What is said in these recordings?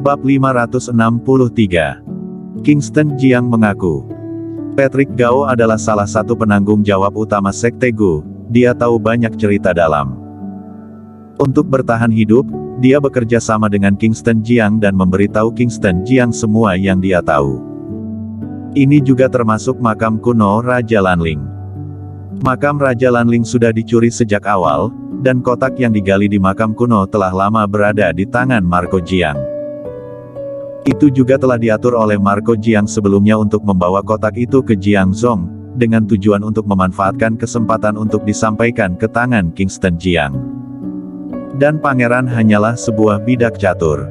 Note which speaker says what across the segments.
Speaker 1: Bab 563. Kingston Jiang mengaku. Patrick Gao adalah salah satu penanggung jawab utama Sekte Gu, dia tahu banyak cerita dalam. Untuk bertahan hidup, dia bekerja sama dengan Kingston Jiang dan memberitahu Kingston Jiang semua yang dia tahu. Ini juga termasuk makam kuno Raja Lanling. Makam Raja Lanling sudah dicuri sejak awal, dan kotak yang digali di makam kuno telah lama berada di tangan Marco Jiang. Itu juga telah diatur oleh Marco Jiang sebelumnya untuk membawa kotak itu ke Jiangzhong, dengan tujuan untuk memanfaatkan kesempatan untuk disampaikan ke tangan Kingston Jiang. Dan pangeran hanyalah sebuah bidak catur.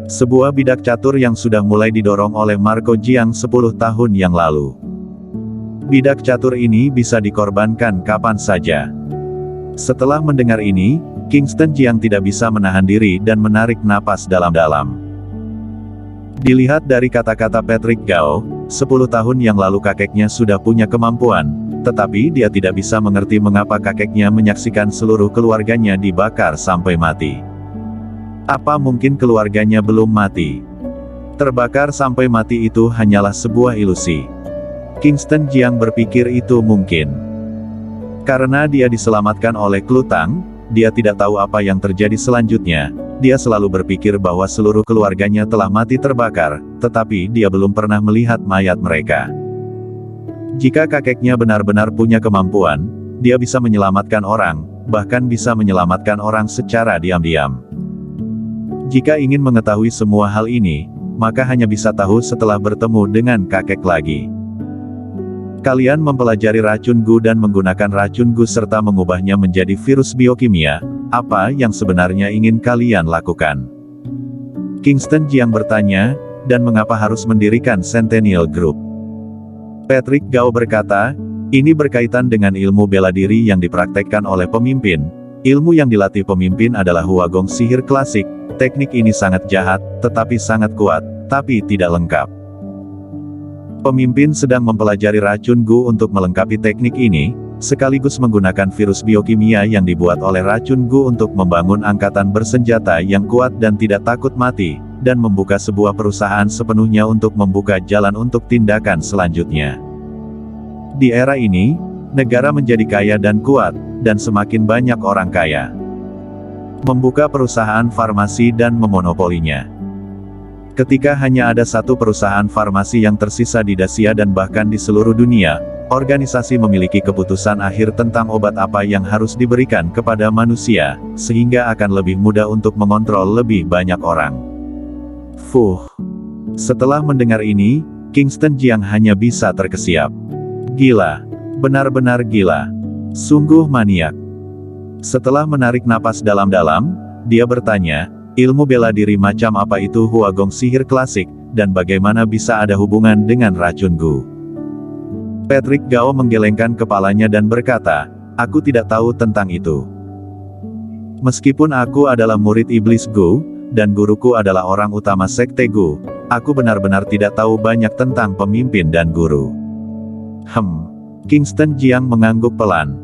Speaker 1: Sebuah bidak catur yang sudah mulai didorong oleh Marco Jiang 10 tahun yang lalu. Bidak catur ini bisa dikorbankan kapan saja. Setelah mendengar ini, Kingston Jiang tidak bisa menahan diri dan menarik napas dalam-dalam. Dilihat dari kata-kata Patrick Gao, 10 tahun yang lalu kakeknya sudah punya kemampuan, tetapi dia tidak bisa mengerti mengapa kakeknya menyaksikan seluruh keluarganya dibakar sampai mati. Apa mungkin keluarganya belum mati? Terbakar sampai mati itu hanyalah sebuah ilusi. Kingston Jiang berpikir itu mungkin. Karena dia diselamatkan oleh Klutang, dia tidak tahu apa yang terjadi selanjutnya. Dia selalu berpikir bahwa seluruh keluarganya telah mati terbakar, tetapi dia belum pernah melihat mayat mereka. Jika kakeknya benar-benar punya kemampuan, dia bisa menyelamatkan orang, bahkan bisa menyelamatkan orang secara diam-diam. Jika ingin mengetahui semua hal ini, maka hanya bisa tahu setelah bertemu dengan kakek lagi. Kalian mempelajari racun Gu dan menggunakan racun Gu serta mengubahnya menjadi virus biokimia, apa yang sebenarnya ingin kalian lakukan? Kingston Jiang bertanya, dan mengapa harus mendirikan Centennial Group? Patrick Gao berkata, ini berkaitan dengan ilmu bela diri yang dipraktekkan oleh pemimpin. Ilmu yang dilatih pemimpin adalah Huagong sihir klasik. Teknik ini sangat jahat, tetapi sangat kuat, tapi tidak lengkap. Pemimpin sedang mempelajari racun Gu untuk melengkapi teknik ini, sekaligus menggunakan virus biokimia yang dibuat oleh racun Gu untuk membangun angkatan bersenjata yang kuat dan tidak takut mati, dan membuka sebuah perusahaan sepenuhnya untuk membuka jalan untuk tindakan selanjutnya. Di era ini, negara menjadi kaya dan kuat, dan semakin banyak orang kaya. Membuka perusahaan farmasi dan memonopolinya. Ketika hanya ada satu perusahaan farmasi yang tersisa di Dacia dan bahkan di seluruh dunia, organisasi memiliki keputusan akhir tentang obat apa yang harus diberikan kepada manusia, sehingga akan lebih mudah untuk mengontrol lebih banyak orang. Setelah mendengar ini, Kingston Jiang hanya bisa terkesiap. Gila. Benar-benar gila. Sungguh maniak. Setelah menarik napas dalam-dalam, dia bertanya, ilmu bela diri macam apa itu Huagong sihir klasik, dan bagaimana bisa ada hubungan dengan racun Gu? Patrick Gao menggelengkan kepalanya dan berkata, aku tidak tahu tentang itu. Meskipun aku adalah murid iblis Gu, dan guruku adalah orang utama Sekte Gu, aku benar-benar tidak tahu banyak tentang pemimpin dan guru. Kingston Jiang mengangguk pelan.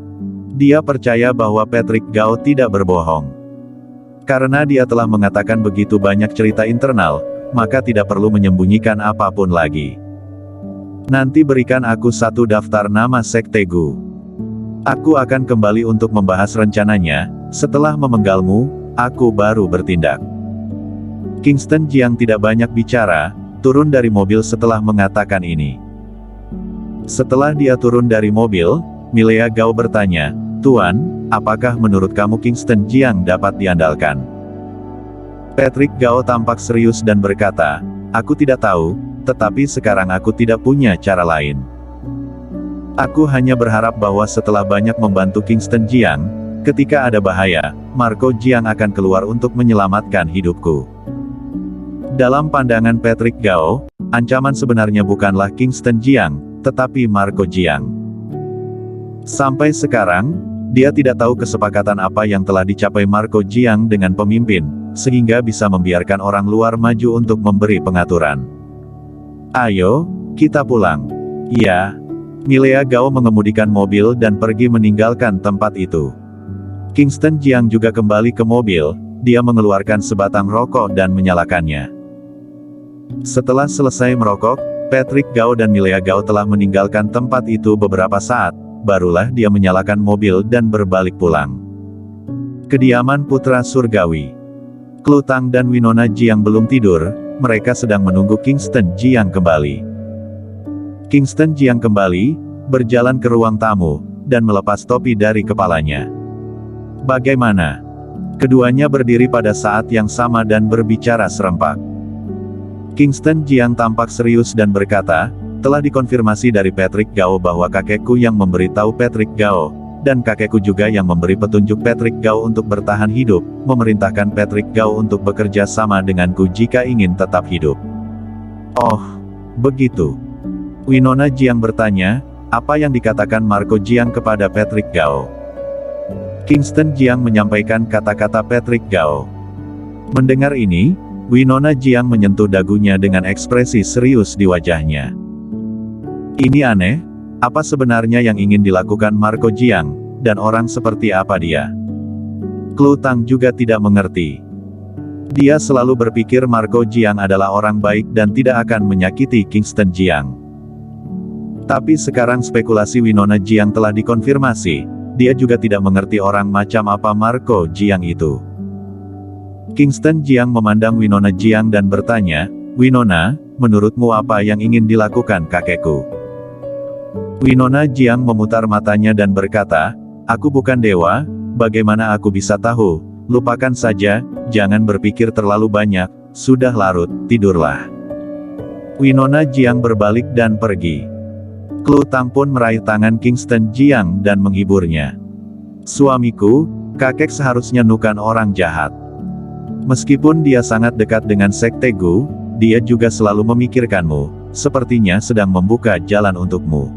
Speaker 1: Dia percaya bahwa Patrick Gao tidak berbohong. Karena dia telah mengatakan begitu banyak cerita internal, maka tidak perlu menyembunyikan apapun lagi. Nanti berikan aku satu daftar nama Sekte Gu. Aku akan kembali untuk membahas rencananya, setelah memenggalmu, aku baru bertindak. Kingston Jiang tidak banyak bicara, turun dari mobil setelah mengatakan ini. Setelah dia turun dari mobil, Milea Gao bertanya, Tuan, apakah menurut kamu Kingston Jiang dapat diandalkan? Patrick Gao tampak serius dan berkata, aku tidak tahu, tetapi sekarang aku tidak punya cara lain. Aku hanya berharap bahwa setelah banyak membantu Kingston Jiang, ketika ada bahaya, Marco Jiang akan keluar untuk menyelamatkan hidupku. Dalam pandangan Patrick Gao, ancaman sebenarnya bukanlah Kingston Jiang, tetapi Marco Jiang. Sampai sekarang, dia tidak tahu kesepakatan apa yang telah dicapai Marco Jiang dengan pemimpin, sehingga bisa membiarkan orang luar maju untuk memberi pengaturan. Ayo, kita pulang. Ya. Milea Gao mengemudikan mobil dan pergi meninggalkan tempat itu. Kingston Jiang juga kembali ke mobil, dia mengeluarkan sebatang rokok dan menyalakannya. Setelah selesai merokok, Patrick Gao dan Milea Gao telah meninggalkan tempat itu beberapa saat, barulah dia menyalakan mobil dan berbalik pulang. Kediaman putra surgawi. Klu Tang dan Winona Jiang belum tidur, mereka sedang menunggu Kingston Jiang kembali. Kingston Jiang kembali, berjalan ke ruang tamu, dan melepas topi dari kepalanya. Bagaimana? Keduanya berdiri pada saat yang sama dan berbicara serempak. Kingston Jiang tampak serius dan berkata, telah dikonfirmasi dari Patrick Gao bahwa kakekku yang memberitahu Patrick Gao, dan kakekku juga yang memberi petunjuk Patrick Gao untuk bertahan hidup, memerintahkan Patrick Gao untuk bekerja sama denganku jika ingin tetap hidup. Oh, begitu. Winona Jiang bertanya, apa yang dikatakan Marco Jiang kepada Patrick Gao? Kingston Jiang menyampaikan kata-kata Patrick Gao. Mendengar ini, Winona Jiang menyentuh dagunya dengan ekspresi serius di wajahnya. Ini aneh, apa sebenarnya yang ingin dilakukan Marco Jiang, dan orang seperti apa dia? Klu Tang juga tidak mengerti. Dia selalu berpikir Marco Jiang adalah orang baik dan tidak akan menyakiti Kingston Jiang. Tapi sekarang spekulasi Winona Jiang telah dikonfirmasi, dia juga tidak mengerti orang macam apa Marco Jiang itu. Kingston Jiang memandang Winona Jiang dan bertanya, Winona, menurutmu apa yang ingin dilakukan kakekku? Winona Jiang memutar matanya dan berkata, aku bukan dewa, bagaimana aku bisa tahu, lupakan saja, jangan berpikir terlalu banyak, sudah larut, tidurlah. Winona Jiang berbalik dan pergi. Klu Tang pun meraih tangan Kingston Jiang dan menghiburnya. Suamiku, kakek seharusnya bukan orang jahat. Meskipun dia sangat dekat dengan Sekte Gu, dia juga selalu memikirkanmu, sepertinya sedang membuka jalan untukmu.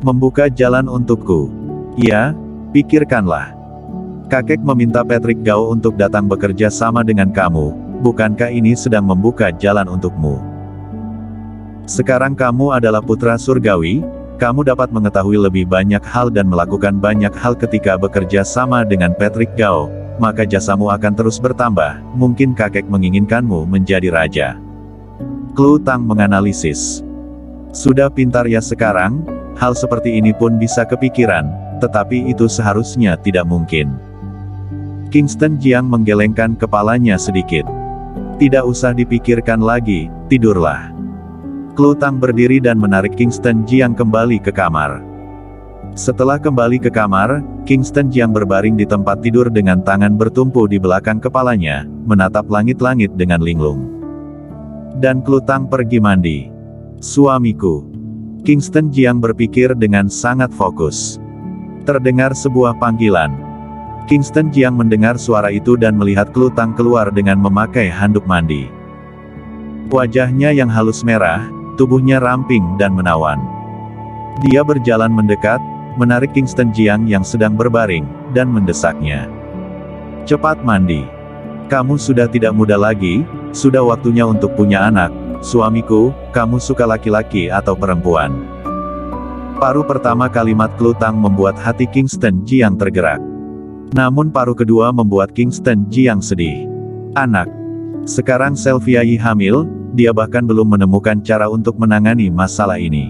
Speaker 1: Membuka jalan untukku. Ya, pikirkanlah. Kakek meminta Patrick Gao untuk datang bekerja sama dengan kamu, bukankah ini sedang membuka jalan untukmu? Sekarang kamu adalah putra surgawi, kamu dapat mengetahui lebih banyak hal dan melakukan banyak hal ketika bekerja sama dengan Patrick Gao, maka jasamu akan terus bertambah, mungkin kakek menginginkanmu menjadi raja. Klu Tang menganalisis. Sudah pintar ya sekarang, hal seperti ini pun bisa kepikiran, tetapi itu seharusnya tidak mungkin. Kingston Jiang menggelengkan kepalanya sedikit. Tidak usah dipikirkan lagi, tidurlah. Klu Tang berdiri dan menarik Kingston Jiang kembali ke kamar. Setelah kembali ke kamar, Kingston Jiang berbaring di tempat tidur dengan tangan bertumpu di belakang kepalanya, menatap langit-langit dengan linglung. Dan Klu Tang pergi mandi. Suamiku. Kingston Jiang berpikir dengan sangat fokus. Terdengar sebuah panggilan. Kingston Jiang mendengar suara itu dan melihat Klu Tang keluar dengan memakai handuk mandi. Wajahnya yang halus merah, tubuhnya ramping dan menawan. Dia berjalan mendekat, menarik Kingston Jiang yang sedang berbaring, dan mendesaknya. Cepat mandi. Kamu sudah tidak muda lagi, sudah waktunya untuk punya anak. Suamiku, kamu suka laki-laki atau perempuan? Paruh pertama kalimat Klu Tang membuat hati Kingston Jiang tergerak. Namun paruh kedua membuat Kingston Jiang sedih. Anak. Sekarang Sylvia Yi hamil, dia bahkan belum menemukan cara untuk menangani masalah ini.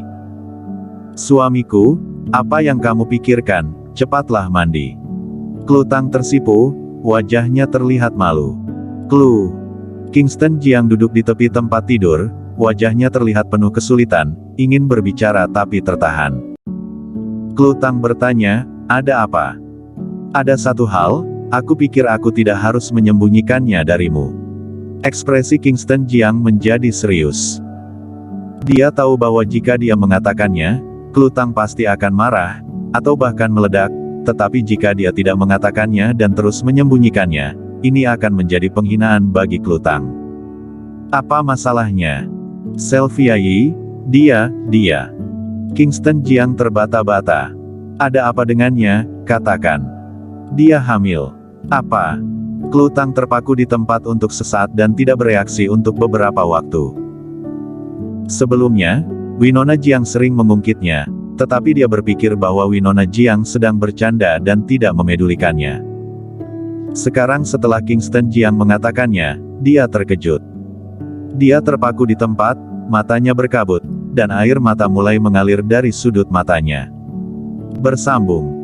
Speaker 1: Suamiku, apa yang kamu pikirkan, cepatlah mandi. Klu Tang tersipu, wajahnya terlihat malu. Klu. Kingston Jiang duduk di tepi tempat tidur, wajahnya terlihat penuh kesulitan, ingin berbicara tapi tertahan. Klu Tang bertanya, ada apa? Ada satu hal, aku pikir aku tidak harus menyembunyikannya darimu. Ekspresi Kingston Jiang menjadi serius. Dia tahu bahwa jika dia mengatakannya, Klu Tang pasti akan marah, atau bahkan meledak, tetapi jika dia tidak mengatakannya dan terus menyembunyikannya, ini akan menjadi penghinaan bagi Klu Tang. Apa masalahnya? Sylvia Yi, dia. Kingston Jiang terbata-bata. Ada apa dengannya, katakan. Dia hamil. Apa? Klu Tang terpaku di tempat untuk sesaat dan tidak bereaksi untuk beberapa waktu. Sebelumnya, Winona Jiang sering mengungkitnya, tetapi dia berpikir bahwa Winona Jiang sedang bercanda dan tidak memedulikannya. Sekarang setelah Kingston Jiang mengatakannya, dia terkejut. Dia terpaku di tempat, matanya berkabut, dan air mata mulai mengalir dari sudut matanya. Bersambung.